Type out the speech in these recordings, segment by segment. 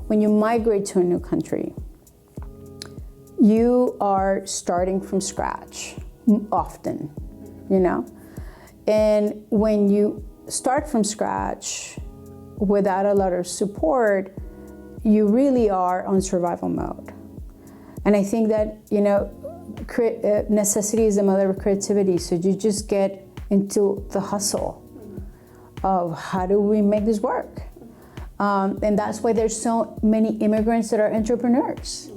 when you migrate to a new country, you are starting from scratch often, you know? And when you start from scratch without a lot of support, you really are on survival mode. And I think that, you know, necessity is the mother of creativity. So you just get into the hustle of how do we make this work? And that's why there's so many immigrants that are entrepreneurs,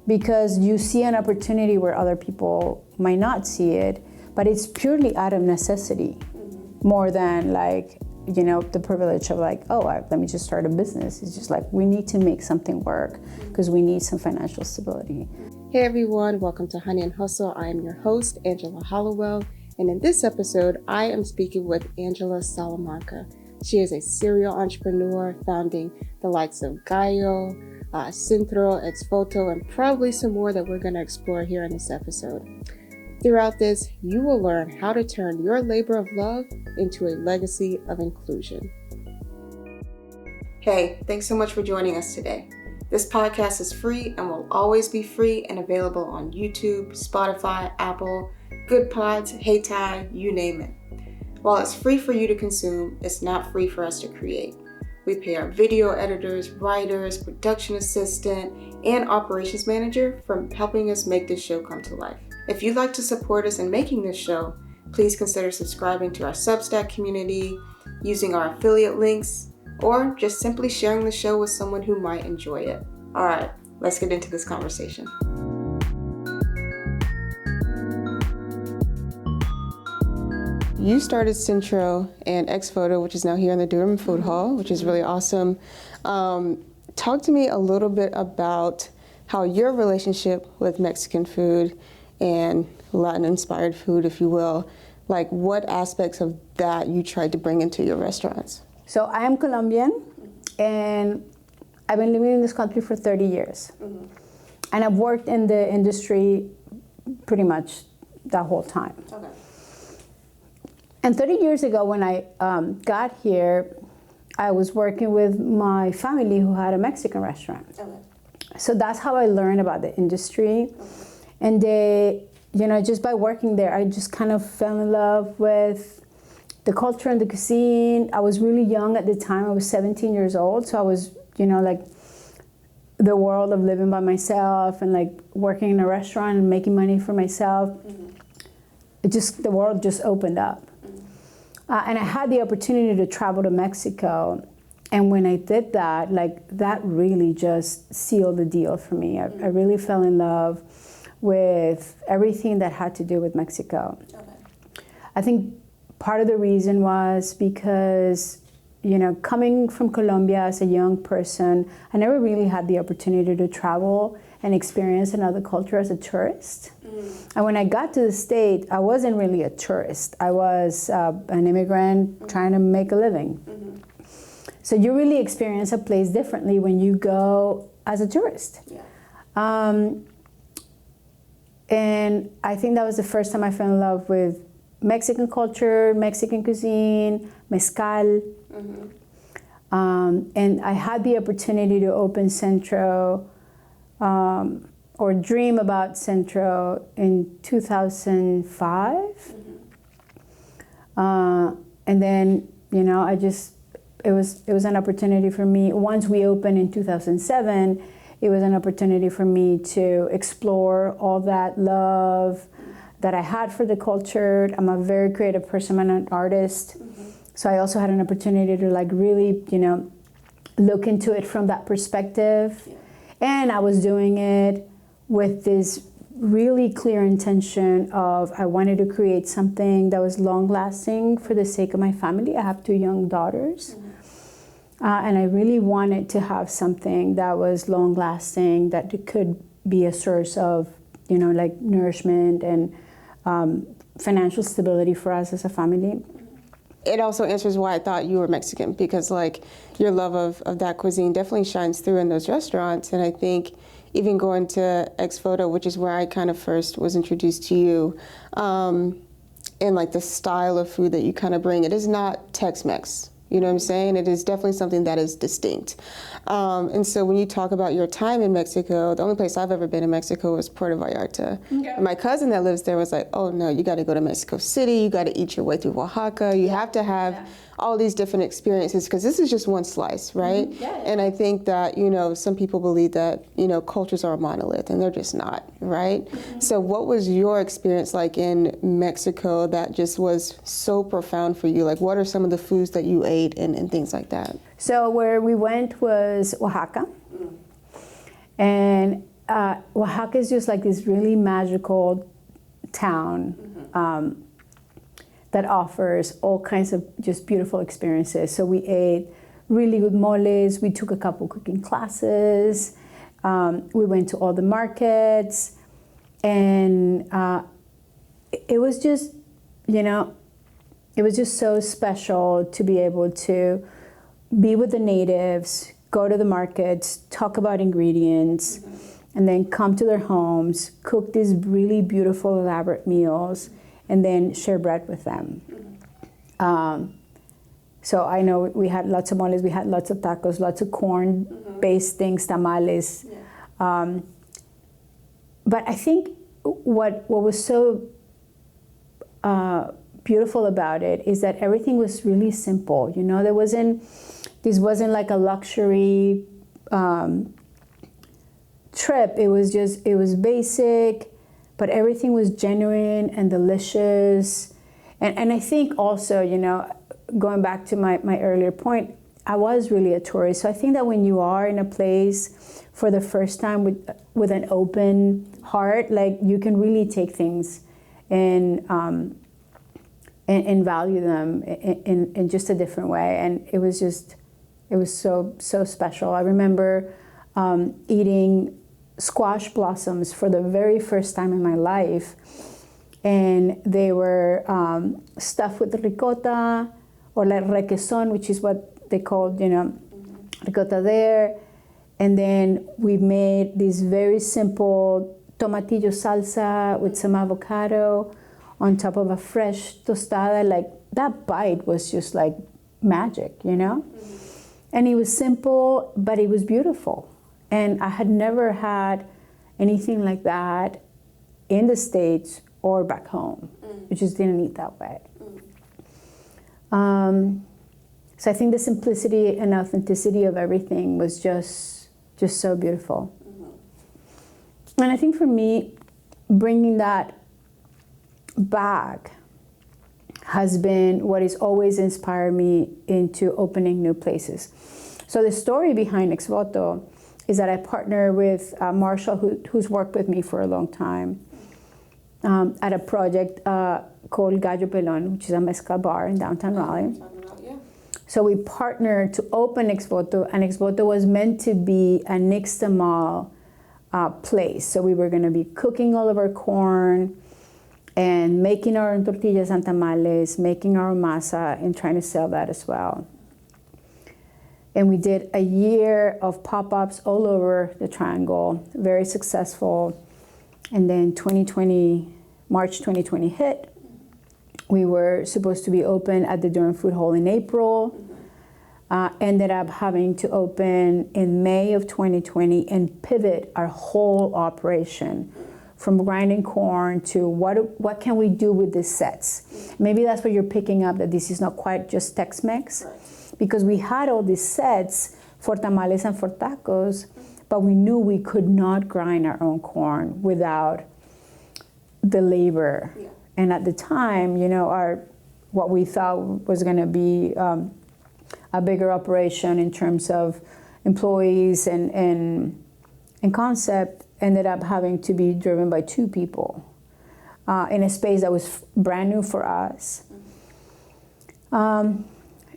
because you see an opportunity where other people might not see it, but it's purely out of necessity more than like, you know, the privilege of like, oh, let me just start a business. It's just like, we need to make something work because we need some financial stability. Hey everyone, welcome to Honey and Hustle. I am your host, Angela Hollowell, and in this episode, I am speaking with Angela Salamanca. She is a serial entrepreneur, founding the likes of Gallo, Centro, Ex-Voto, and probably some more that we're going to explore here in this episode. Throughout this, you will learn how to turn your labor of love into a legacy of inclusion. Hey, thanks so much for joining us today. This podcast is free and will always be free and available on YouTube, Spotify, Apple, Good Pods, Hey Ty, you name it. While it's free for you to consume, it's not free for us to create. We pay our video editors, writers, production assistant, and operations manager for helping us make this show come to life. If you'd like to support us in making this show, please consider subscribing to our Substack community, using our affiliate links, or just simply sharing the show with someone who might enjoy it. All right, let's get into this conversation. You started Centro and Ex-Voto, which is now here in the Durham Food Hall, which is really awesome. Talk to me a little bit about how your relationship with Mexican food and Latin-inspired food, if you will, like what aspects of that you tried to bring into your restaurants? So I am Colombian, and I've been living in this country for 30 years. Mm-hmm. And I've worked in the industry pretty much that whole time. Okay. And 30 years ago when I got here, I was working with my family who had a Mexican restaurant. Okay. So that's how I learned about the industry. Okay. And they, you know, just by working there, I just kind of fell in love with the culture and the cuisine. I was really young at the time. I was 17 years old. So I was, you know, like the world of living by myself and like working in a restaurant and making money for myself. Mm-hmm. The world just opened up. And I had the opportunity to travel to Mexico. And when I did that, like that really just sealed the deal for me. I really fell in love with everything that had to do with Mexico. Okay. I think part of the reason was because, you know, coming from Colombia as a young person, I never really had the opportunity to travel and experience another culture as a tourist. And when I got to the States, I wasn't really a tourist. I was an immigrant trying to make a living. Mm-hmm. So you really experience a place differently when you go as a tourist. Yeah. And I think that was the first time I fell in love with Mexican culture, Mexican cuisine, Mezcal. Mm-hmm. And I had the opportunity to open Centro or dream about Centro in 2005. Mm-hmm. And then, you know, it was an opportunity for me. Once we opened in 2007, it was an opportunity for me to explore all that love that I had for the culture. I'm a very creative person, I'm an artist. Mm-hmm. So I also had an opportunity to like really, you know, look into it from that perspective. Yeah. And I was doing it with this really clear intention of I wanted to create something that was long-lasting for the sake of my family. I have 2 young daughters. Mm-hmm. And I really wanted to have something that was long-lasting, that could be a source of, you know, like nourishment and financial stability for us as a family. It also answers why I thought you were Mexican, because like your love of that cuisine definitely shines through in those restaurants. And I think even going to Ex-Voto, which is where I kind of first was introduced to you, and like the style of food that you kind of bring, it is not Tex-Mex. You know what I'm saying? It is definitely something that is distinct. And so when you talk about your time in Mexico, the only place I've ever been in Mexico was Puerto Vallarta. Okay. And my cousin that lives there was like, oh no, you got to go to Mexico City. You got to eat your way through Oaxaca. You have to have all these different experiences because this is just one slice, right? And I think that, you know, some people believe that, you know, cultures are a monolith and they're just not, right? So what was your experience like in Mexico that just was so profound for you? Like, what are some of the foods that you ate and things like that? So where we went was Oaxaca. And Oaxaca is just like this really magical town that offers all kinds of just beautiful experiences. So we ate really good moles. We took a couple cooking classes. We went to all the markets. And it was just, you know, it was just so special to be able to be with the natives, go to the markets, talk about ingredients, and then come to their homes, cook these really beautiful, elaborate meals, and then share bread with them. So I know we had lots of moles, we had lots of tacos, lots of corn-based things, tamales. But I think what was so beautiful about it is that everything was really simple. You know, this wasn't like a luxury trip. It was basic, but everything was genuine and delicious. And I think also, you know, going back to my earlier point, I was really a tourist. So I think that when you are in a place for the first time with an open heart, like you can really take things and value them in just a different way. And it was so special. I remember eating squash blossoms for the very first time in my life. And they were stuffed with ricota or like requesón, which is what they called, you know, ricota there. And then we made this very simple tomatillo salsa with some avocado on top of a fresh tostada. Like that bite was just like magic, you know? And it was simple, but it was beautiful. And I had never had anything like that in the States or back home. You just didn't eat that way. So I think the simplicity and authenticity of everything was just so beautiful. And I think for me, bringing that back has been what has always inspired me into opening new places. So the story behind Ex-Voto is that I partner with Marshall, who's worked with me for a long time, at a project called Gallo Pelon, which is a Mezcal bar in downtown Raleigh. So we partnered to open Ex-Voto, and Ex-Voto was meant to be a nixtamal place. So we were going to be cooking all of our corn and making our own tortillas and tamales, making our own masa, and trying to sell that as well. And we did a year of pop-ups all over the Triangle, very successful. And then March 2020 hit. We were supposed to be open at the Durham Food Hall in April. Ended up having to open in May of 2020 and pivot our whole operation from grinding corn to what can we do with these sets. Maybe that's what you're picking up, that this is not quite just Tex-Mex. Right. Because we had all these sets for tamales and for tacos, but we knew we could not grind our own corn without the labor. Yeah. And at the time, you know, what we thought was going to be a bigger operation in terms of employees and concept ended up having to be driven by 2 people in a space that was brand new for us.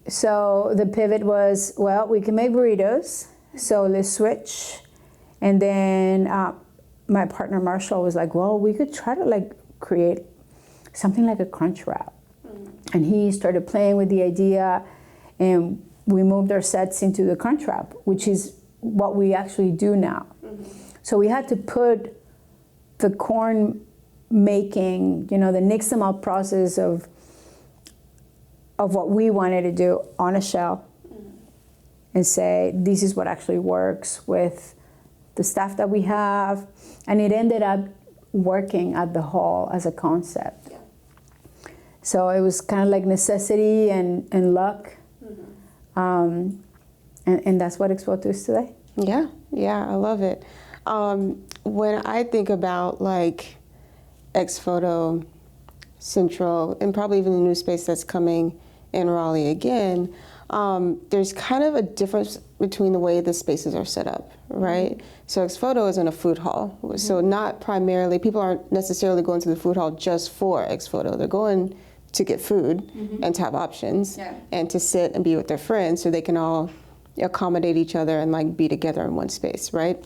So the pivot was, well, we can make burritos, so let's switch. And then my partner Marshall was like, well, we could try to like create something like a crunch wrap. And he started playing with the idea, and we moved our sets into the crunch wrap, which is what we actually do now. So we had to put the corn making, you know, the nixtamal process of of what we wanted to do on a shelf and say, this is what actually works with the staff that we have. And it ended up working at the hall as a concept. Yeah. So it was kind of like necessity and luck. And that's what Ex-Voto is today. Yeah, I love it. When I think about like Ex-Voto, Centro, and probably even the new space that's coming in Raleigh again, there's kind of a difference between the way the spaces are set up, right? So Ex-Voto is in a food hall. So not primarily, people aren't necessarily going to the food hall just for Ex-Voto. They're going to get food and to have options and to sit and be with their friends so they can all accommodate each other and like be together in one space, right?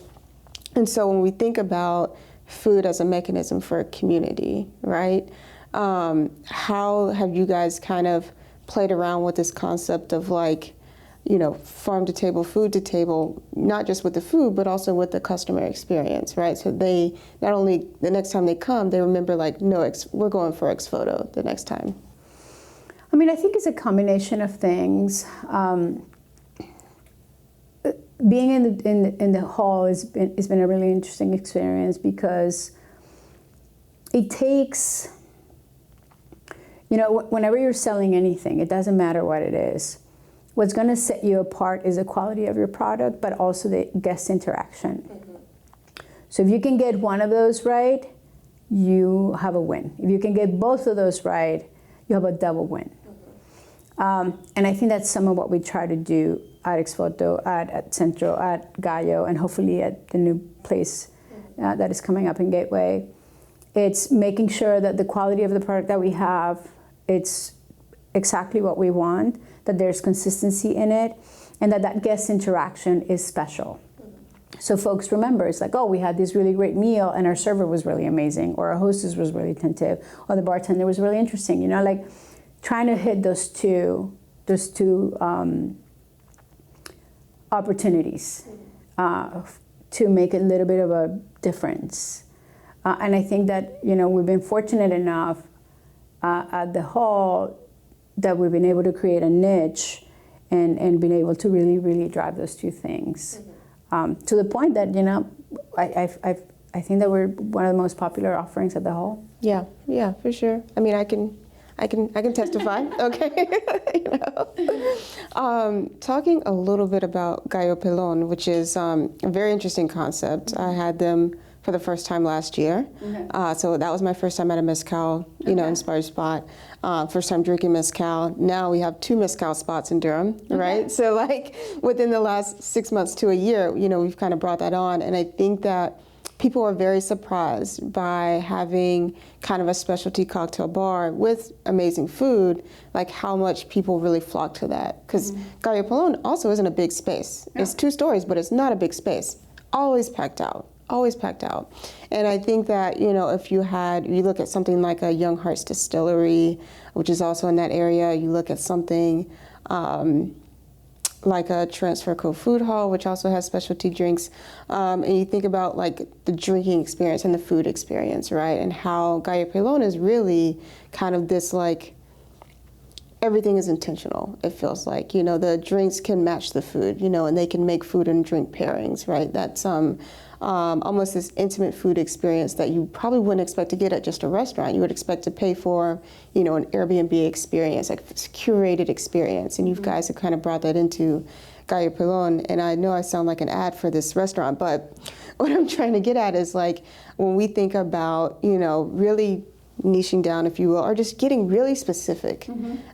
And so when we think about food as a mechanism for a community, right? How have you guys kind of played around with this concept of like, you know, farm to table, food to table, not just with the food, but also with the customer experience, right? So they, not only the next time they come, they remember like, no, we're going for Ex-Voto the next time. I mean, I think it's a combination of things. Being in the hall has been a really interesting experience because it takes, you know, whenever you're selling anything, it doesn't matter what it is. What's going to set you apart is the quality of your product, but also the guest interaction. So if you can get one of those right, you have a win. If you can get both of those right, you have a double win. And I think that's some of what we try to do at Ex-Voto, at Centro, at Gallo, and hopefully at the new place that is coming up in Gateway. It's making sure that the quality of the product that we have, it's exactly what we want, that there's consistency in it, and that guest interaction is special. So folks remember, it's like, oh, we had this really great meal and our server was really amazing, or our hostess was really attentive, or the bartender was really interesting, you know, like trying to hit those two opportunities to make a little bit of a difference. And I think that, you know, we've been fortunate enough at the hall that we've been able to create a niche and been able to really, really drive those two things. To the point that, you know, I think that we're one of the most popular offerings at the hall. Yeah, for sure. I mean, I can testify, okay? You know? Talking a little bit about Gallo Pelon, which is a very interesting concept. I had them for the first time last year. So that was my first time at a Mezcal, you know, inspired spot. First time drinking Mezcal. Now we have 2 Mezcal spots in Durham, right? So like within the last 6 months to a year, you know, we've kind of brought that on. And I think that people are very surprised by having kind of a specialty cocktail bar with amazing food, like how much people really flock to that. Because Gallo Pelon also isn't a big space. It's 2 stories, but it's not a big space. Always packed out. And I think that, you know, if you look at something like a Young Hearts Distillery, which is also in that area, you look at something like a Transfer Co. Food Hall, which also has specialty drinks, and you think about like the drinking experience and the food experience, right? And how Gallo Pelon is really kind of this like, everything is intentional, it feels like. You know, the drinks can match the food, you know, and they can make food and drink pairings, right? That's almost this intimate food experience that you probably wouldn't expect to get at just a restaurant. You would expect to pay for, you know, an Airbnb experience, like curated experience. And you guys have kind of brought that into Gallo Pelon. And I know I sound like an ad for this restaurant, but what I'm trying to get at is like, when we think about, you know, really niching down, if you will, or just getting really specific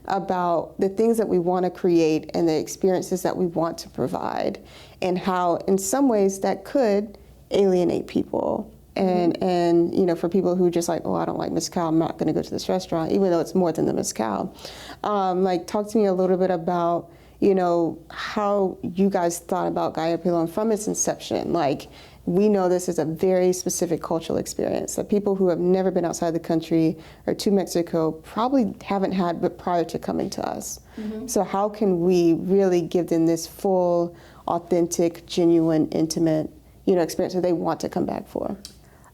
about the things that we want to create and the experiences that we want to provide, and how in some ways that could alienate people. And you know, for people who just like, oh, I don't like Mezcal, I'm not going to go to this restaurant, even though it's more than the Mezcal. Like, talk to me a little bit about, you know, how you guys thought about Gallo Pelon from its inception. Like, we know this is a very specific cultural experience that people who have never been outside the country or to Mexico probably haven't had but prior to coming to us. So how can we really give them this full, authentic, genuine, intimate, you know, experience that they want to come back for?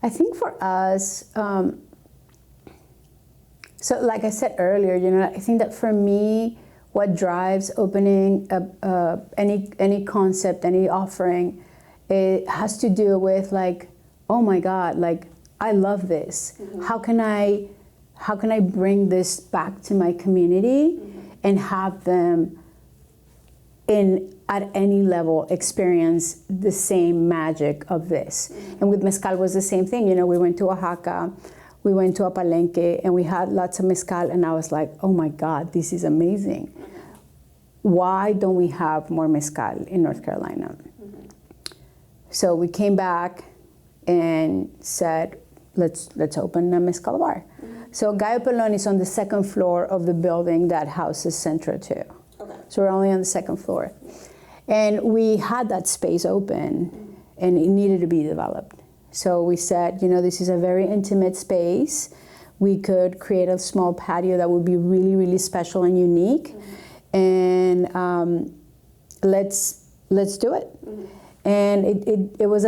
I think for us, So like I said earlier, I think that for me, what drives opening any concept, any offering, it has to do with like, oh my God, like I love this. Mm-hmm. How can I bring this back to my community and have them at any level experience the same magic of this? And with mezcal was the same thing. We went to Oaxaca, we went to a palenque, and we had lots of mezcal, and I was like, oh my God, this is amazing. Why don't we have more mezcal in North Carolina? So we came back and said, let's open a mezcal bar. So Gallo Pelon is on the second floor of the building that houses Centro too. Okay. So we're only on the second floor. And we had that space open and it needed to be developed. So we said, this is a very intimate space. We could create a small patio that would be really, really special and unique. And let's do it. And it was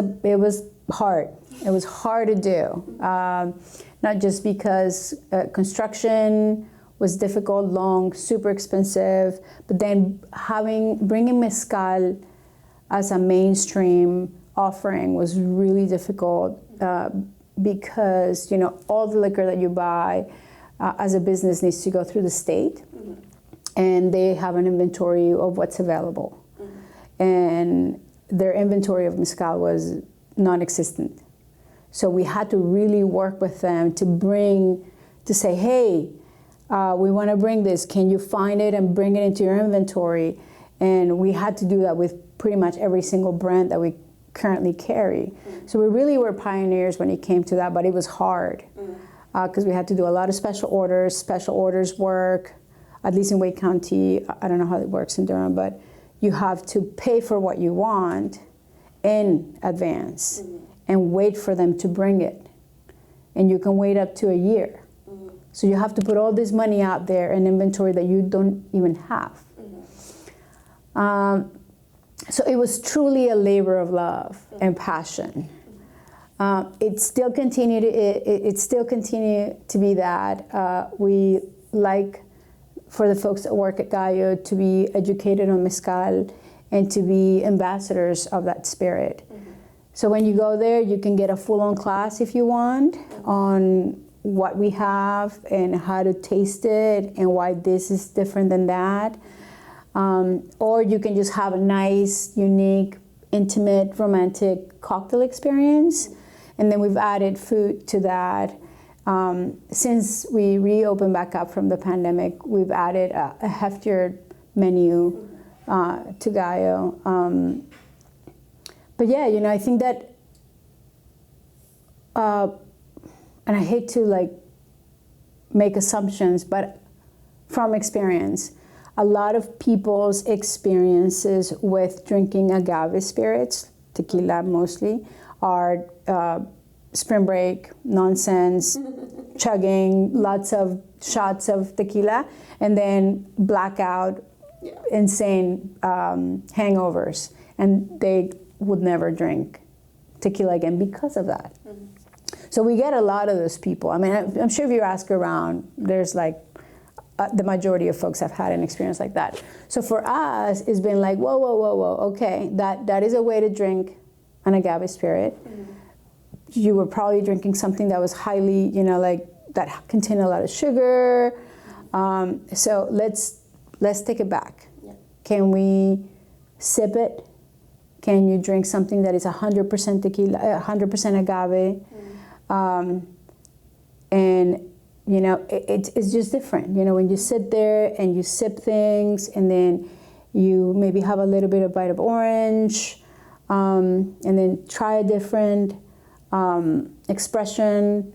hard. It was hard to do, not just because construction was difficult, long, super expensive, but then bringing mezcal as a mainstream offering was really difficult because all the liquor that you buy as a business needs to go through the state, and they have an inventory of what's available, and their inventory of mezcal was non-existent. So we had to really work with them to say, hey, we want to bring this. Can you find it and bring it into your inventory? And we had to do that with pretty much every single brand that we currently carry. So we really were pioneers when it came to that, but it was hard because we had to do a lot of special orders work, at least in Wake County. I don't know how it works in Durham, but you have to pay for what you want in advance and wait for them to bring it. And you can wait up to a year. So you have to put all this money out there in inventory that you don't even have. So it was truly a labor of love and passion. It still continued to be that. We like for the folks that work at Gallo to be educated on mezcal and to be ambassadors of that spirit. So when you go there, you can get a full-on class if you want on what we have and how to taste it and why this is different than that. Or you can just have a nice, unique, intimate, romantic cocktail experience. And then we've added food to that. Since we reopened back up from the pandemic, we've added a heftier menu to Gallo. But yeah, I think that, and I hate to make assumptions, but from experience, a lot of people's experiences with drinking agave spirits, tequila mostly, are spring break, nonsense, chugging, lots of shots of tequila, and then blackout, insane hangovers. And they would never drink tequila again because of that. So we get a lot of those people. I mean, I'm sure if you ask around, there's the majority of folks have had an experience like that. So for us, it's been like, whoa, okay, that is a way to drink an agave spirit. You were probably drinking something that was highly, that contained a lot of sugar. So let's take it back. Can we sip it? Can you drink something that is 100% tequila, 100% agave? And it's just different. When you sit there and you sip things, and then you maybe have a little bit of bite of orange, and then try a different expression.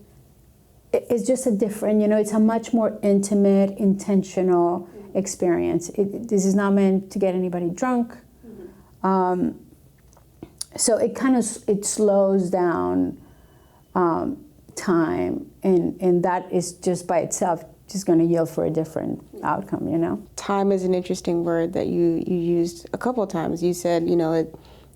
It's just a different. It's a much more intimate, intentional experience. This is not meant to get anybody drunk. So it slows down time, and that is just by itself just going to yield for a different outcome. Time is an interesting word that you used a couple of times. You said,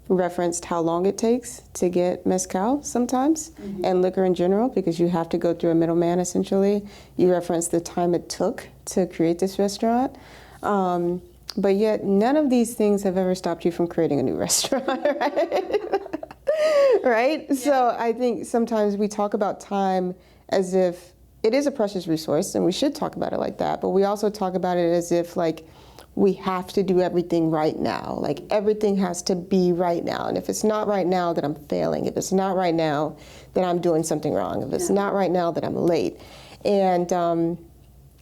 referenced how long it takes to get mezcal sometimes, and liquor in general, because you have to go through a middleman essentially. You referenced the time it took to create this restaurant. But yet none of these things have ever stopped you from creating a new restaurant, right? Right? Yeah. So I think sometimes we talk about time as if it is a precious resource, and we should talk about it like that, but we also talk about it as if like we have to do everything right now. Like everything has to be right now. And if it's not right now, then I'm failing. If it's not right now, then I'm doing something wrong. If it's not right now, then I'm late. And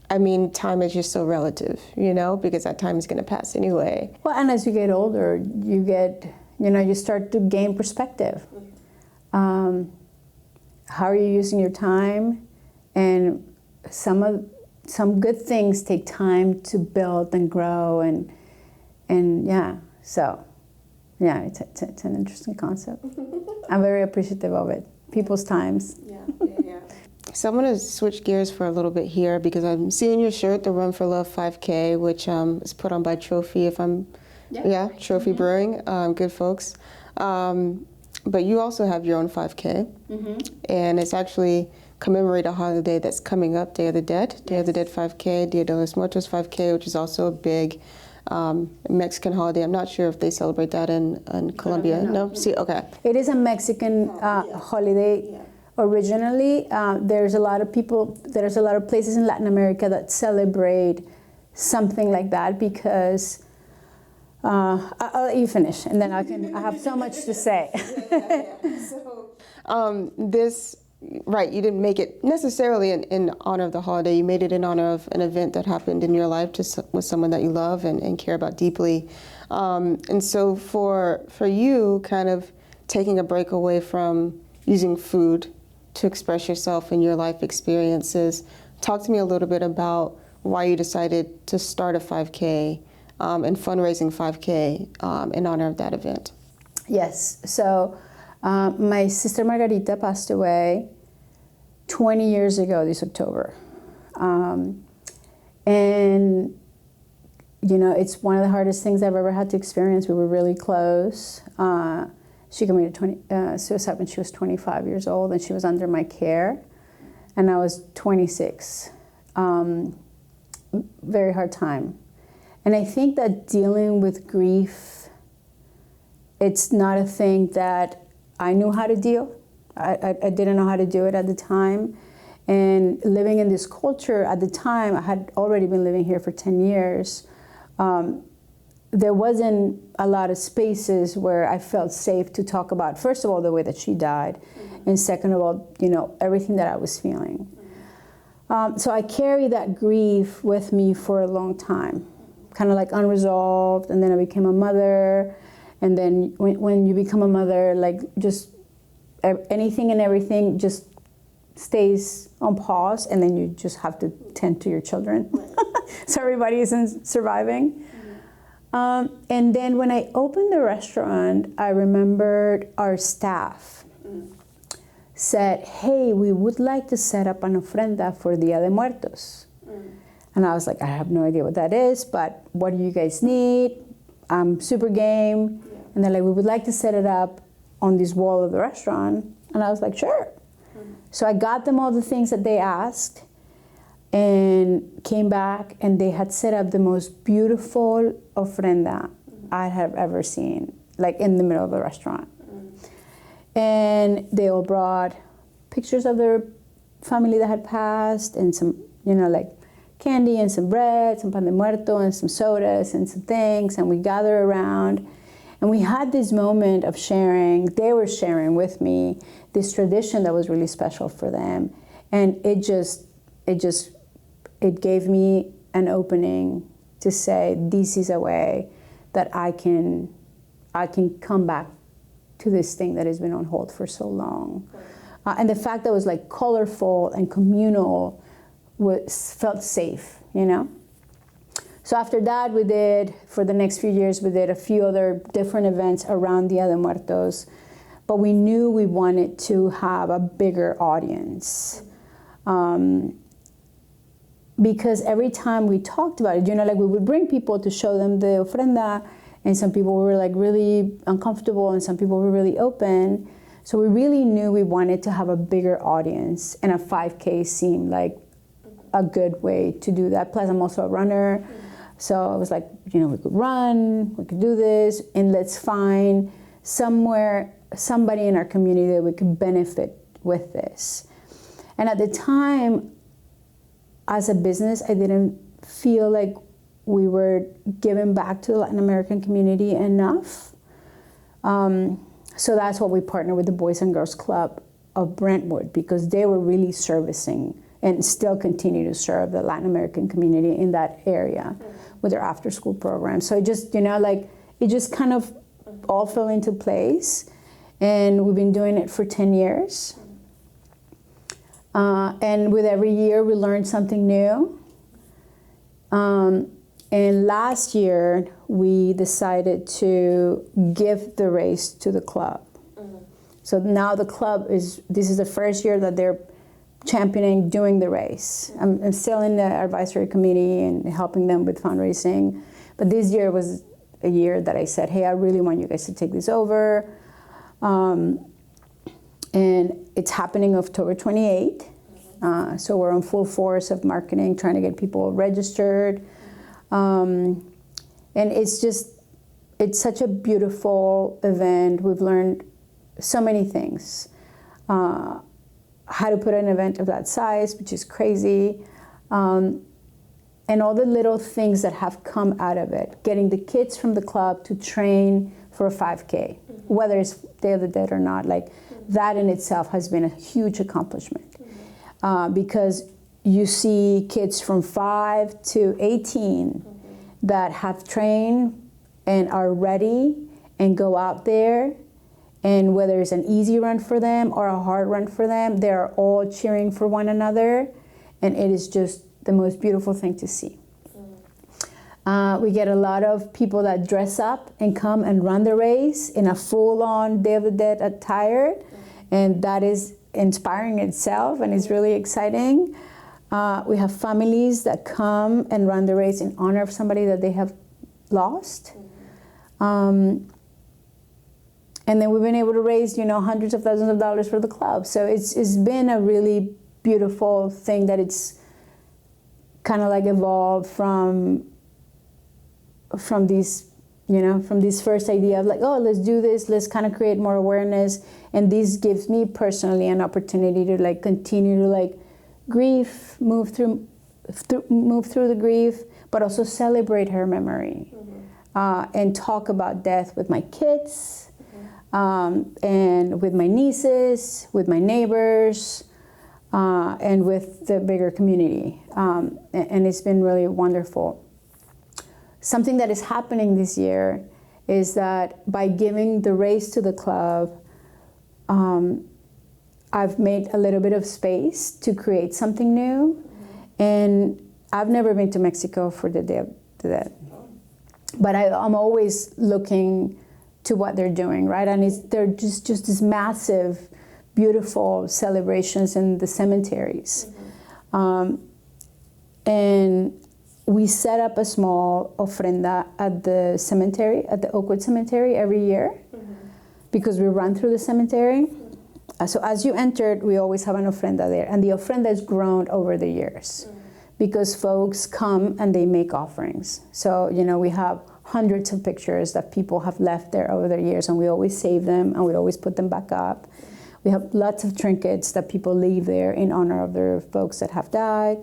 I mean, time is just so relative, you know, because that time is going to pass anyway. Well, and as you get older, you get, you start to gain perspective. How are you using your time? And some good things take time to build and grow, and yeah, so yeah, it's an interesting concept. I'm very appreciative of it. People's times. Yeah. So I'm going to switch gears for a little bit here, because I'm seeing your shirt, the Run for Love 5K, which is put on by Trophy, Trophy Brewing, good folks. But you also have your own 5K, and it's actually commemorate a holiday that's coming up, Day of the Dead 5K, Dia de los Muertos 5K, which is also a big Mexican holiday. I'm not sure if they celebrate that in Colombia. No? See, okay. It is a Mexican holiday. Originally, there's a lot of places in Latin America that celebrate something like that, because I'll let you finish, and then I have so much to say. So, right, you didn't make it necessarily in honor of the holiday. You made it in honor of an event that happened in your life with someone that you love and care about deeply. And so for you, kind of taking a break away from using food to express yourself and your life experiences, talk to me a little bit about why you decided to start a 5K and fundraising 5K in honor of that event. Yes, so my sister Margarita passed away 20 years ago this October. And, it's one of the hardest things I've ever had to experience. We were really close. She committed suicide when she was 25 years old, and she was under my care, and I was 26. Very hard time. And I think that dealing with grief, it's not a thing that I knew how to deal. I didn't know how to do it at the time. And living in this culture at the time, I had already been living here for 10 years. There wasn't a lot of spaces where I felt safe to talk about, first of all, the way that she died, and second of all, everything that I was feeling. So I carried that grief with me for a long time, kind of like unresolved, and then I became a mother. And then when you become a mother, like just anything and everything just stays on pause, and then you just have to tend to your children. So everybody isn't surviving. And then when I opened the restaurant, I remembered our staff said, hey, we would like to set up an ofrenda for Dia de Muertos. And I was like, I have no idea what that is, but what do you guys need? I'm super game. And they're like, we would like to set it up on this wall of the restaurant. And I was like, sure. So I got them all the things that they asked, and came back, and they had set up the most beautiful ofrenda I have ever seen, like in the middle of the restaurant. And they all brought pictures of their family that had passed, and some, like candy and some bread, some pan de muerto and some sodas and some things, and we gathered around. And we had this moment of sharing. They were sharing with me this tradition that was really special for them. And it gave me an opening to say, this is a way that I can come back to this thing that has been on hold for so long. And the fact that it was like colorful and communal felt safe, So after that, for the next few years, we did a few other different events around Dia de Muertos, but we knew we wanted to have a bigger audience. Because every time we talked about it, like we would bring people to show them the ofrenda, and some people were like really uncomfortable, and some people were really open. So we really knew we wanted to have a bigger audience, and a 5K seemed like a good way to do that. Plus, I'm also a runner. So I was like, we could run, we could do this, and let's find somebody in our community that we could benefit with this. And at the time, as a business, I didn't feel like we were giving back to the Latin American community enough. So that's why we partnered with the Boys and Girls Club of Brentwood, because they were really servicing and still continue to serve the Latin American community in that area with their after-school program. So it just, it just kind of all fell into place. And we've been doing it for 10 years. And with every year, we learned something new. And last year, we decided to give the race to the club. So now the club this is the first year that they're championing doing the race. I'm still in the advisory committee and helping them with fundraising. But this year was a year that I said, hey, I really want you guys to take this over. And it's happening October 28th. So we're on full force of marketing, trying to get people registered. And it's such a beautiful event. We've learned so many things. How to put an event of that size, which is crazy. And all the little things that have come out of it. Getting the kids from the club to train for a 5K, whether it's Day of the Dead or not. That in itself has been a huge accomplishment. Because you see kids from 5 to 18 that have trained and are ready and go out there, and whether it's an easy run for them or a hard run for them, they are all cheering for one another, and it is just the most beautiful thing to see. We get a lot of people that dress up and come and run the race in a full-on Day of the Dead attire, and that is inspiring itself, and it's really exciting. We have families that come and run the race in honor of somebody that they have lost. And then we've been able to raise, hundreds of thousands of dollars for the club. So it's been a really beautiful thing that it's kind of like evolved from these, from this first idea of let's do this, let's kind of create more awareness. And this gives me personally an opportunity to continue to grief, move through the grief, but also celebrate her memory, and talk about death with my kids, and with my nieces, with my neighbors, and with the bigger community. And it's been really wonderful. Something that is happening this year is that by giving the race to the club, I've made a little bit of space to create something new. And I've never been to Mexico for the Day of the Dead. But I'm always looking to what they're doing, right? And they're just these massive, beautiful celebrations in the cemeteries. And we set up a small ofrenda at the cemetery, at the Oakwood Cemetery every year, because we run through the cemetery. So as you entered, we always have an ofrenda there. And the ofrenda has grown over the years because folks come and they make offerings. So, we have hundreds of pictures that people have left there over the years, and we always save them and we always put them back up. We have lots of trinkets that people leave there in honor of their folks that have died.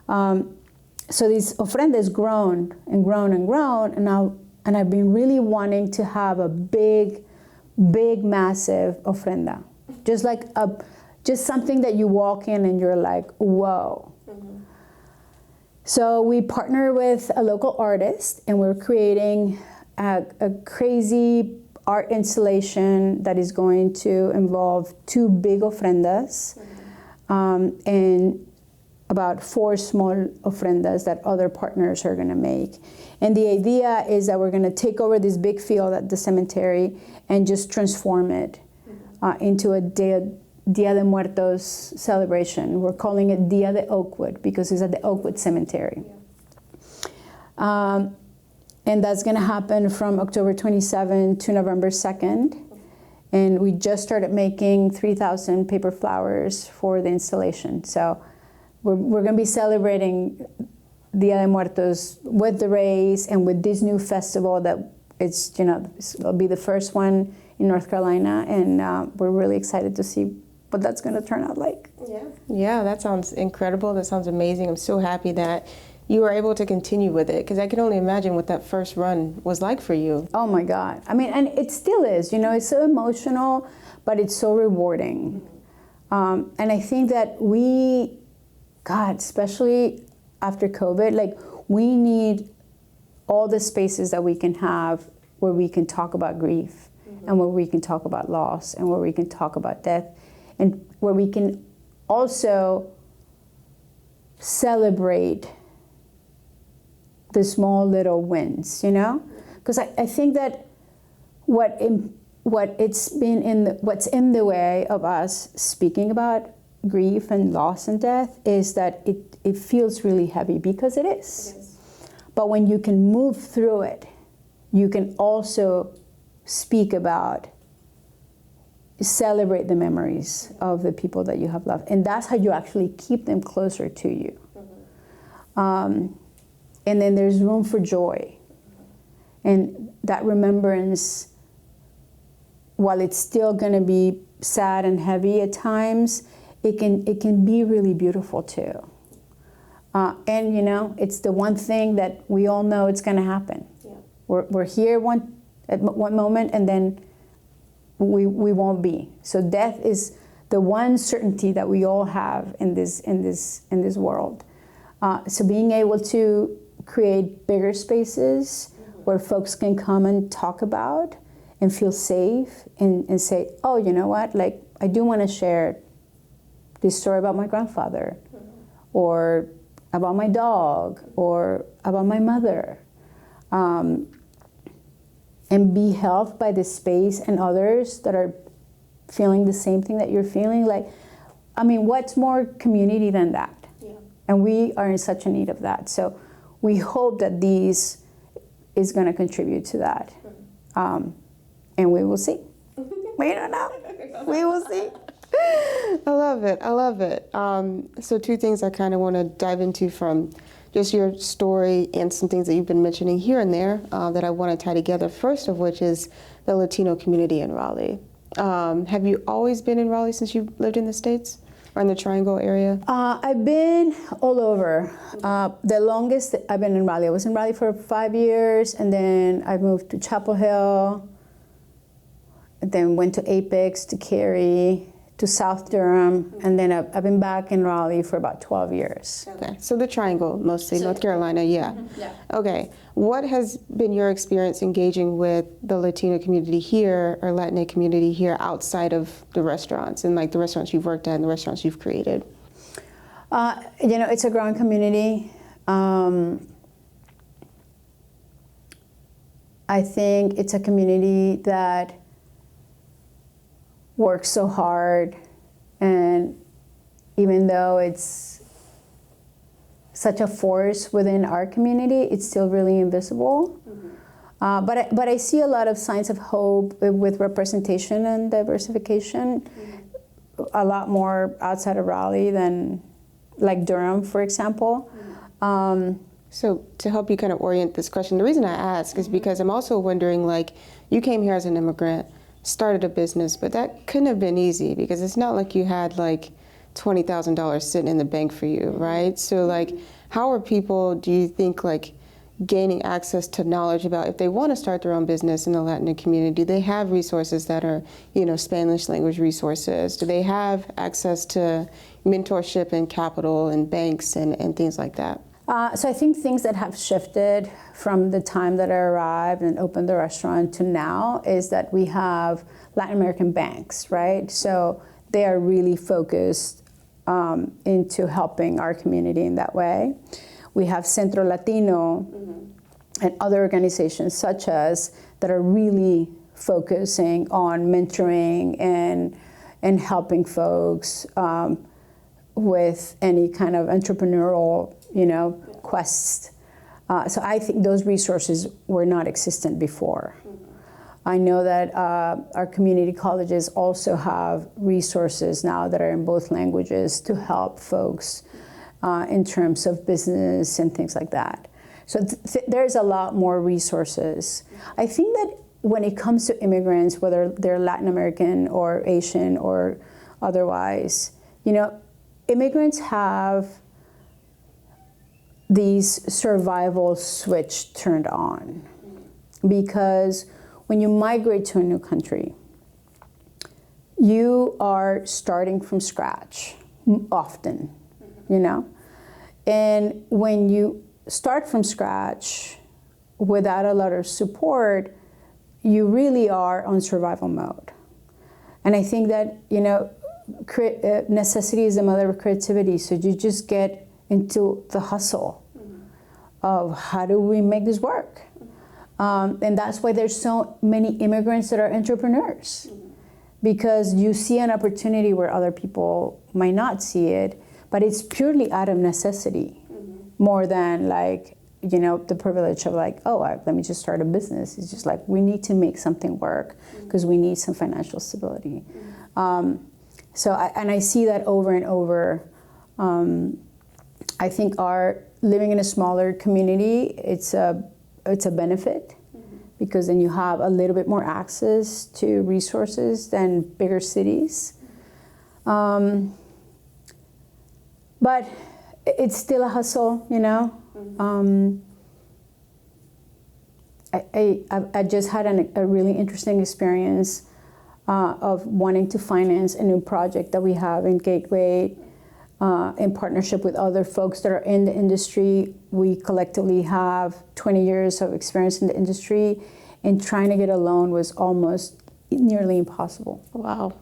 So this ofrenda has grown and grown and grown, and I've been really wanting to have a big, massive ofrenda. Just something that you walk in and you're like, whoa. So we partner with a local artist, and we're creating a crazy art installation that is going to involve 2 big ofrendas, and about 4 small ofrendas that other partners are going to make. And the idea is that we're going to take over this big field at the cemetery and just transform it into a Dia de Muertos celebration. We're calling it Dia de Oakwood because it's at the Oakwood Cemetery. And that's going to happen from October 27 to November 2nd. And we just started making 3,000 paper flowers for the installation. So we're going to be celebrating Dia de Muertos with the race and with this new festival that it'll be the first one in North Carolina. And we're really excited to see what that's going to turn out like. Yeah, that sounds incredible. That sounds amazing. I'm so happy that you were able to continue with it, because I can only imagine what that first run was like for you. Oh my God. I mean, and it still is, it's so emotional, but it's so rewarding. And I think that especially after COVID, like, we need all the spaces that we can have where we can talk about grief, and where we can talk about loss, and where we can talk about death, and where we can also celebrate the small little wins, because I think that what's in the way of us speaking about grief and loss and death is that it feels really heavy, because it is. But when you can move through it, you can also speak about, celebrate the memories of the people that you have loved, and that's how you actually keep them closer to you. And then there's room for joy. And that remembrance, while it's still going to be sad and heavy at times, it can be really beautiful too. And it's the one thing that we all know it's going to happen. Yeah. We're here at one moment, and then we won't be. So death is the one certainty that we all have in this world. So being able to create bigger spaces where folks can come and talk about and feel safe and say, oh, you know what, like, I do want to share this story about my grandfather, or about my dog, or about my mother, and be helped by the space and others that are feeling the same thing that you're feeling. Like, I mean, what's more community than that? Yeah. And we are in such a need of that. So we hope that these is going to contribute to that. And we will see. We don't know. We will see. I love it. I love it. So two things I kind of want to dive into from just your story and some things that you've been mentioning here and there that I want to tie together. First of which is the Latino community in Raleigh. Have you always been in Raleigh since you lived in the States? Or in the Triangle area? I've been all over. The longest I've been in Raleigh. I was in Raleigh for 5 years, and then I moved to Chapel Hill, and then went to Apex, to Cary, to South Durham, and then I've been back in Raleigh for about 12 years. Okay, so the Triangle, mostly, North Carolina, yeah. Yeah. Okay, what has been your experience engaging with the Latino community here, or Latinx community here, outside of the restaurants, and like the restaurants you've worked at and the restaurants you've created? It's a growing community. I think it's a community that works so hard, and even though it's such a force within our community, it's still really invisible. But I see a lot of signs of hope with representation and diversification, a lot more outside of Raleigh than like Durham, for example. So to help you kind of orient this question, the reason I ask is because I'm also wondering, like, you came here as an immigrant, started a business, but that couldn't have been easy, because it's not like you had like $20,000 sitting in the bank for you, right? So like, how are people, do you think, like, gaining access to knowledge about if they want to start their own business in the Latin community? Do they have resources that are, Spanish language resources? Do they have access to mentorship and capital and banks and things like that? So I think things that have shifted from the time that I arrived and opened the restaurant to now is that we have Latin American banks, right? So they are really focused into helping our community in that way. We have Centro Latino and other organizations such as that are really focusing on mentoring and helping folks with any kind of entrepreneurial, quests. So I think those resources were not existent before. I know that our community colleges also have resources now that are in both languages to help folks in terms of business and things like that. So there's a lot more resources. I think that when it comes to immigrants, whether they're Latin American or Asian or otherwise, immigrants have these survival switch turned on, because when you migrate to a new country, you are starting from scratch often, and when you start from scratch without a lot of support, you really are on survival mode. And I think that, necessity is the mother of creativity. So you just get into the hustle of how do we make this work? And that's why there's so many immigrants that are entrepreneurs, because you see an opportunity where other people might not see it, but it's purely out of necessity more than the privilege of let me just start a business. It's just we need to make something work because we need some financial stability. I see that over and over. I think our living in a smaller community, it's a benefit, because then you have a little bit more access to resources than bigger cities. But it's still a hustle, I just had a really interesting experience of wanting to finance a new project that we have in Gateway in partnership with other folks that are in the industry. We collectively have 20 years of experience in the industry, and trying to get a loan was almost nearly impossible. Wow.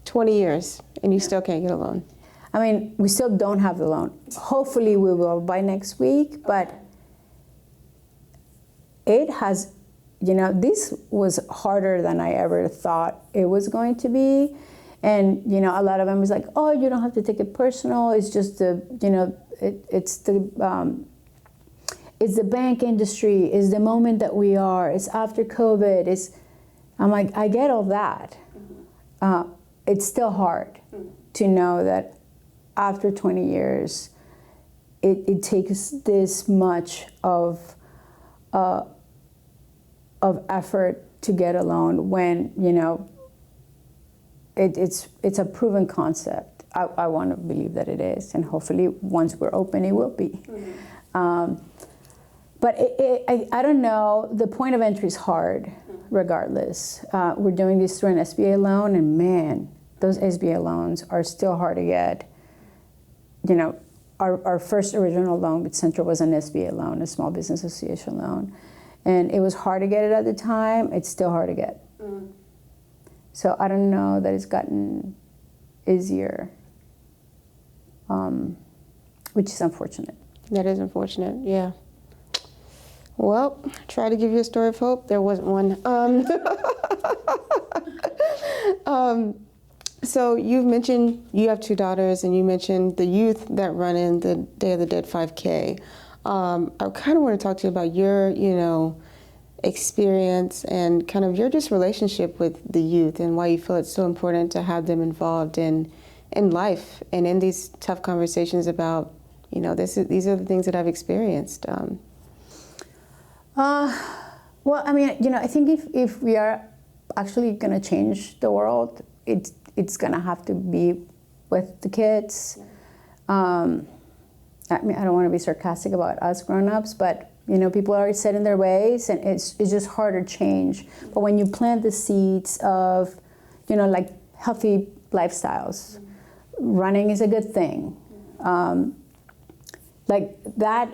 20 years, and you still can't get a loan. I mean, we still don't have the loan. Hopefully we will by next week, but it has, this was harder than I ever thought it was going to be. And, a lot of them was oh, you don't have to take it personal. It's just it's the bank industry. It's the moment that we are. It's after COVID. I'm I get all that. It's still hard to know that after 20 years, it takes this much of effort to get a loan when, it's a proven concept. I want to believe that it is, and hopefully once we're open, it will be. But I don't know, the point of entry is hard regardless. We're doing this through an SBA loan, and man, those SBA loans are still hard to get. Our first original loan with Centro was an SBA loan, a Small Business Association loan. And it was hard to get it at the time. It's still hard to get. So I don't know that it's gotten easier, which is unfortunate. That is unfortunate, yeah. Well, try to give you a story of hope. There wasn't one. So you've mentioned you have 2 daughters, and you mentioned the youth that run in the Day of the Dead 5K. I kind of want to talk to you about your, experience and kind of your just relationship with the youth, and why you feel it's so important to have them involved in life and in these tough conversations about, these are the things that I've experienced. Well, I mean, I think if we are actually going to change the world, it's going to have to be with the kids. I mean, I don't want to be sarcastic about us grown-ups, but people are set in their ways, and it's just harder to change. But when you plant the seeds of, healthy lifestyles, running is a good thing. That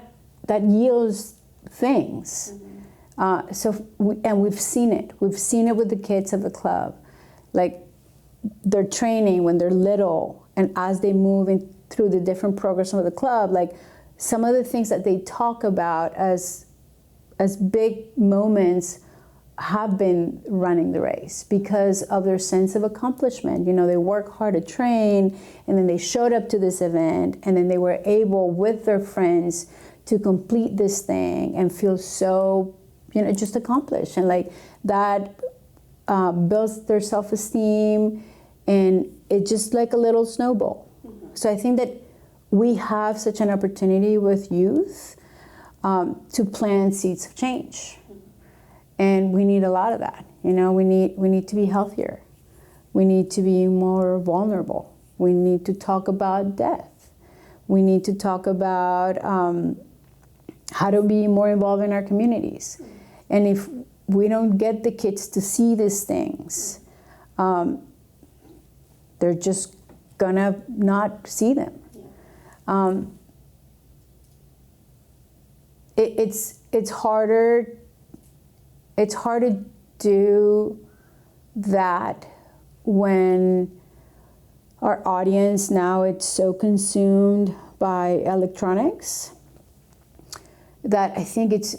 yields things. We've seen it. We've seen it with the kids of the club. They're training when they're little, and as they move in through the different programs of the club, some of the things that they talk about as big moments have been running the race because of their sense of accomplishment. They work hard to train, and then they showed up to this event, and then they were able with their friends to complete this thing and feel so, just accomplished. And like that builds their self-esteem, and it's just like a little snowball. So I think that we have such an opportunity with youth to plant seeds of change. And we need a lot of that. We need to be healthier. We need to be more vulnerable. We need to talk about death. We need to talk about how to be more involved in our communities. And if we don't get the kids to see these things, they're just gonna not see them. It's harder. It's hard to do that when our audience now it's so consumed by electronics that I think it's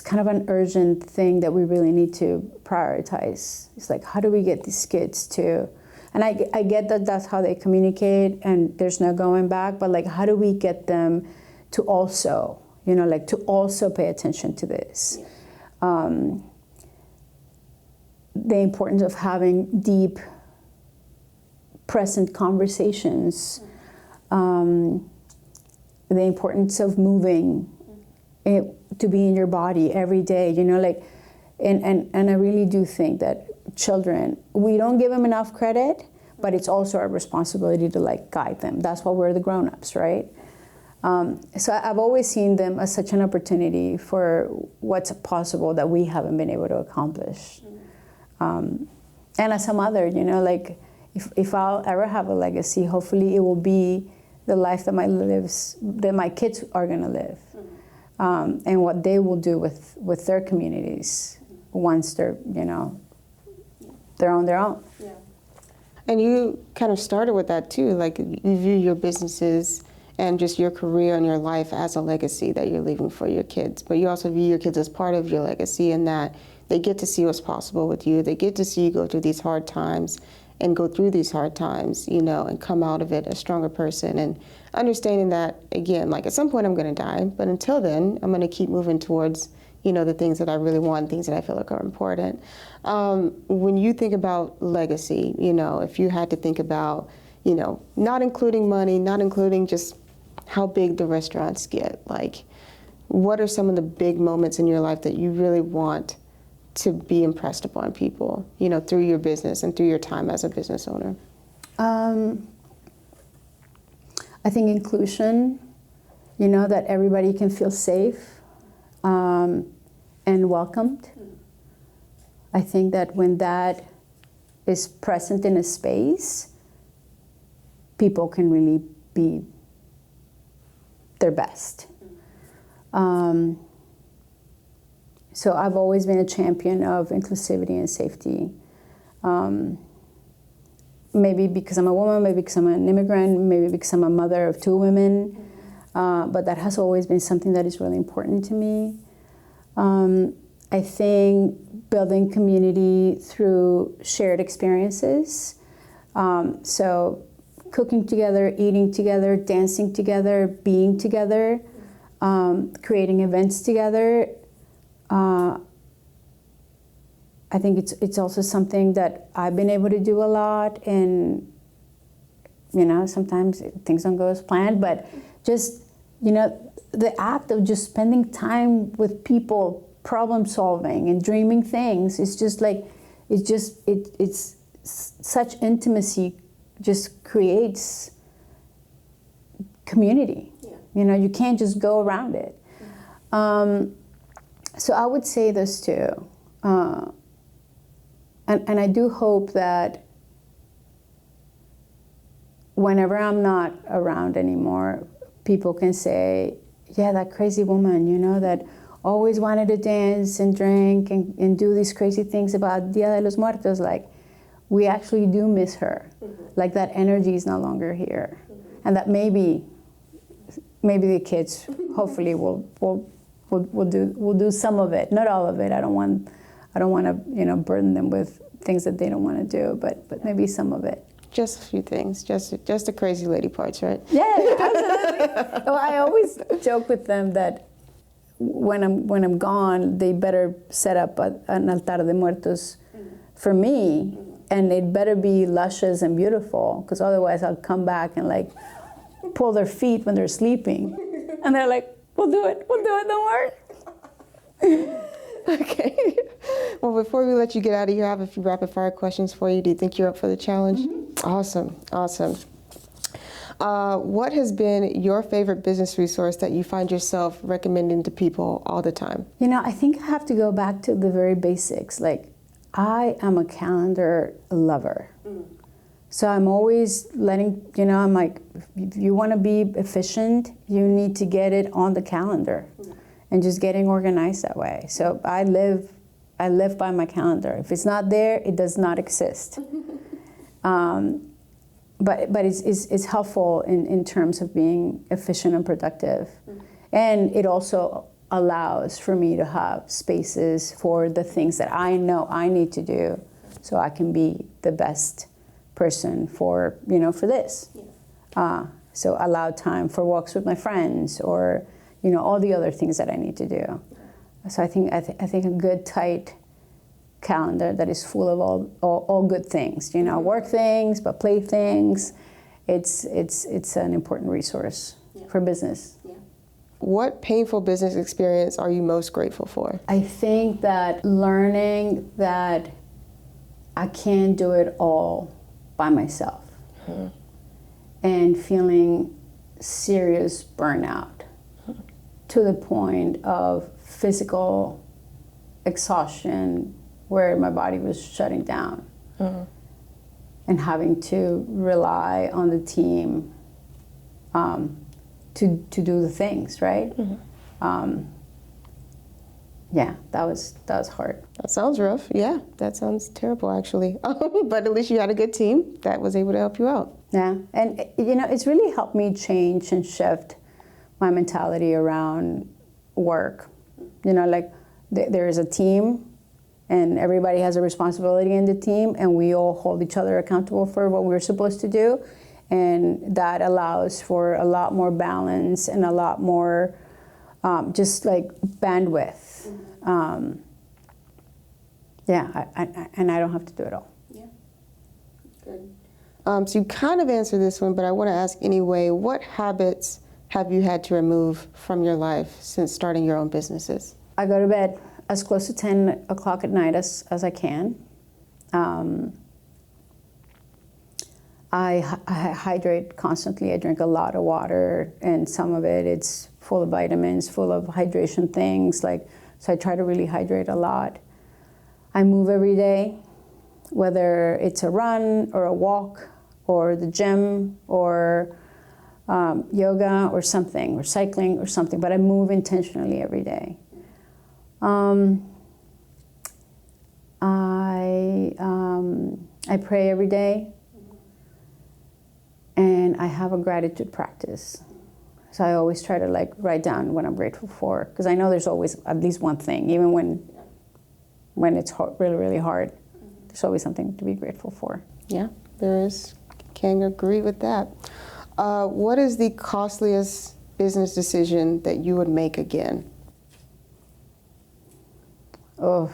kind of an urgent thing that we really need to prioritize. It's like, how do we get these kids to, and I get that that's how they communicate and there's no going back, but like, how do we get them to also, to also pay attention to this? The importance of having deep, present conversations, the importance of moving, to be in your body every day, and I really do think that children, we don't give them enough credit, but it's also our responsibility to guide them. That's why we're the grown-ups, right? So I've always seen them as such an opportunity for what's possible that we haven't been able to accomplish. And as a mother, if I'll ever have a legacy, hopefully it will be the life that my kids are gonna live, and what they will do with their communities once they're, they're on their own. Yeah. And you kind of started with that too, you view your businesses and just your career and your life as a legacy that you're leaving for your kids. But you also view your kids as part of your legacy in that they get to see what's possible with you. They get to see you go through these hard times and go through these hard times, and come out of it a stronger person. And understanding that, again, at some point I'm gonna die, but until then, I'm gonna keep moving towards, the things that I really want, things that I feel like are important. When you think about legacy, if you had to think about, not including money, not including just how big the restaurants get, what are some of the big moments in your life that you really want to be impressed upon people, through your business and through your time as a business owner? I think inclusion, that everybody can feel safe and welcomed. I think that when that is present in a space, people can really be their best. So I've always been a champion of inclusivity and safety. Maybe because I'm a woman, maybe because I'm an immigrant, maybe because I'm a mother of 2 women. But that has always been something that is really important to me. I think building community through shared experiences. So cooking together, eating together, dancing together, being together, creating events together. I think it's also something that I've been able to do a lot, and sometimes things don't go as planned, but just the act of just spending time with people, problem solving and dreaming things is just it's such intimacy just creates community. Yeah. You can't just go around it. So I would say this too. And I do hope that whenever I'm not around anymore, people can say, yeah, that crazy woman, that always wanted to dance and drink and do these crazy things about Dia de los Muertos, we actually do miss her. Mm-hmm. That energy is no longer here. Mm-hmm. And that maybe the kids hopefully will do some of it, not all of it. I don't want to burden them with things that they don't want to do, but maybe some of it. Just a few things, just the crazy lady parts, right? Yeah, absolutely. Well, I always joke with them that when I'm gone, they better set up an altar de muertos for me, and it better be luscious and beautiful, because otherwise I'll come back and like pull their feet when they're sleeping, and they're like, "We'll do it, don't worry." Okay. Well, before we let you get out of here, I have a few rapid fire questions for you. Do you think you're up for the challenge? Awesome. What has been your favorite business resource that you find yourself recommending to people all the time? You know, I think I have to go back to the very basics. Like, I am a calendar lover. So I'm always I'm like, if you want to be efficient, you need to get it on the calendar and just getting organized that way. So I live by my calendar. If it's not there, it does not exist. But it's helpful in terms of being efficient and productive. And it also allows for me to have spaces for the things that I know I need to do so I can be the best person for this. So allow time for walks with my friends, or all the other things that I need to do. So I think a good tight calendar that is full of all good things, work things, but play things. It's an important resource for business. What painful business experience are you most grateful for? I think that learning that I can't do it all by myself, and feeling serious burnout to the point of physical exhaustion, where my body was shutting down, and having to rely on the team to do the things, right? Yeah, that was hard. That sounds rough. Yeah, that sounds terrible, actually. But at least you had a good team that was able to help you out. Yeah, and it's really helped me change and shift my mentality around work. Like there is a team, and everybody has a responsibility in the team, and we all hold each other accountable for what we're supposed to do. And that allows for a lot more balance and a lot more just like bandwidth. And I don't have to do it all. Yeah, good. So you kind of answered this one, but I want to ask anyway, what habits have you had to remove from your life since starting your own businesses? I go to bed as close to 10 o'clock at night as I can. I hydrate constantly. I drink a lot of water, and some of it's full of vitamins, full of hydration things. So I try to really hydrate a lot. I move every day, whether it's a run or a walk or the gym or yoga or something, or cycling or something, but I move intentionally every day. I pray every day, and I have a gratitude practice. So I always try to write down what I'm grateful for, because I know there's always at least one thing, even when it's really, really hard. There's always something to be grateful for. Yeah, there is. Can agree with that. What is the costliest business decision that you would make again? Oh.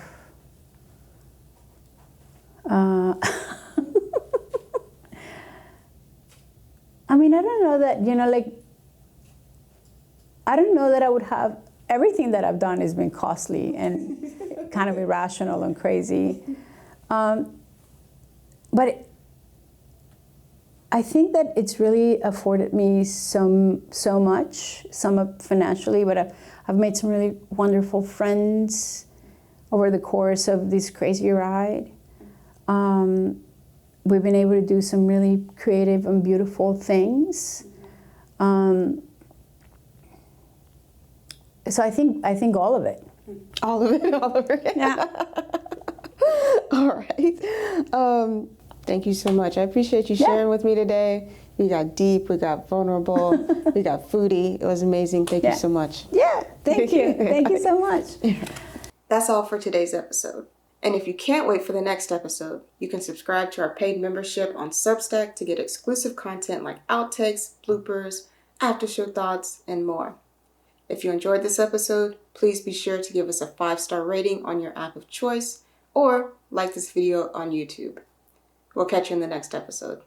I mean, I don't know that, I don't know that I would have, everything that I've done has been costly and kind of irrational and crazy. But I think that it's really afforded me so much, some financially, but I've made some really wonderful friends over the course of this crazy ride. We've been able to do some really creative and beautiful things. So I think all of it. All of it, all of it. Yeah. All right. Thank you so much. I appreciate you sharing with me today. We got deep, we got vulnerable, we got foodie. It was amazing. Thank you so much. Yeah, thank you. Thank you so much. That's all for today's episode. And if you can't wait for the next episode, you can subscribe to our paid membership on Substack to get exclusive content like outtakes, bloopers, after-show thoughts, and more. If you enjoyed this episode, please be sure to give us a 5-star rating on your app of choice or like this video on YouTube. We'll catch you in the next episode.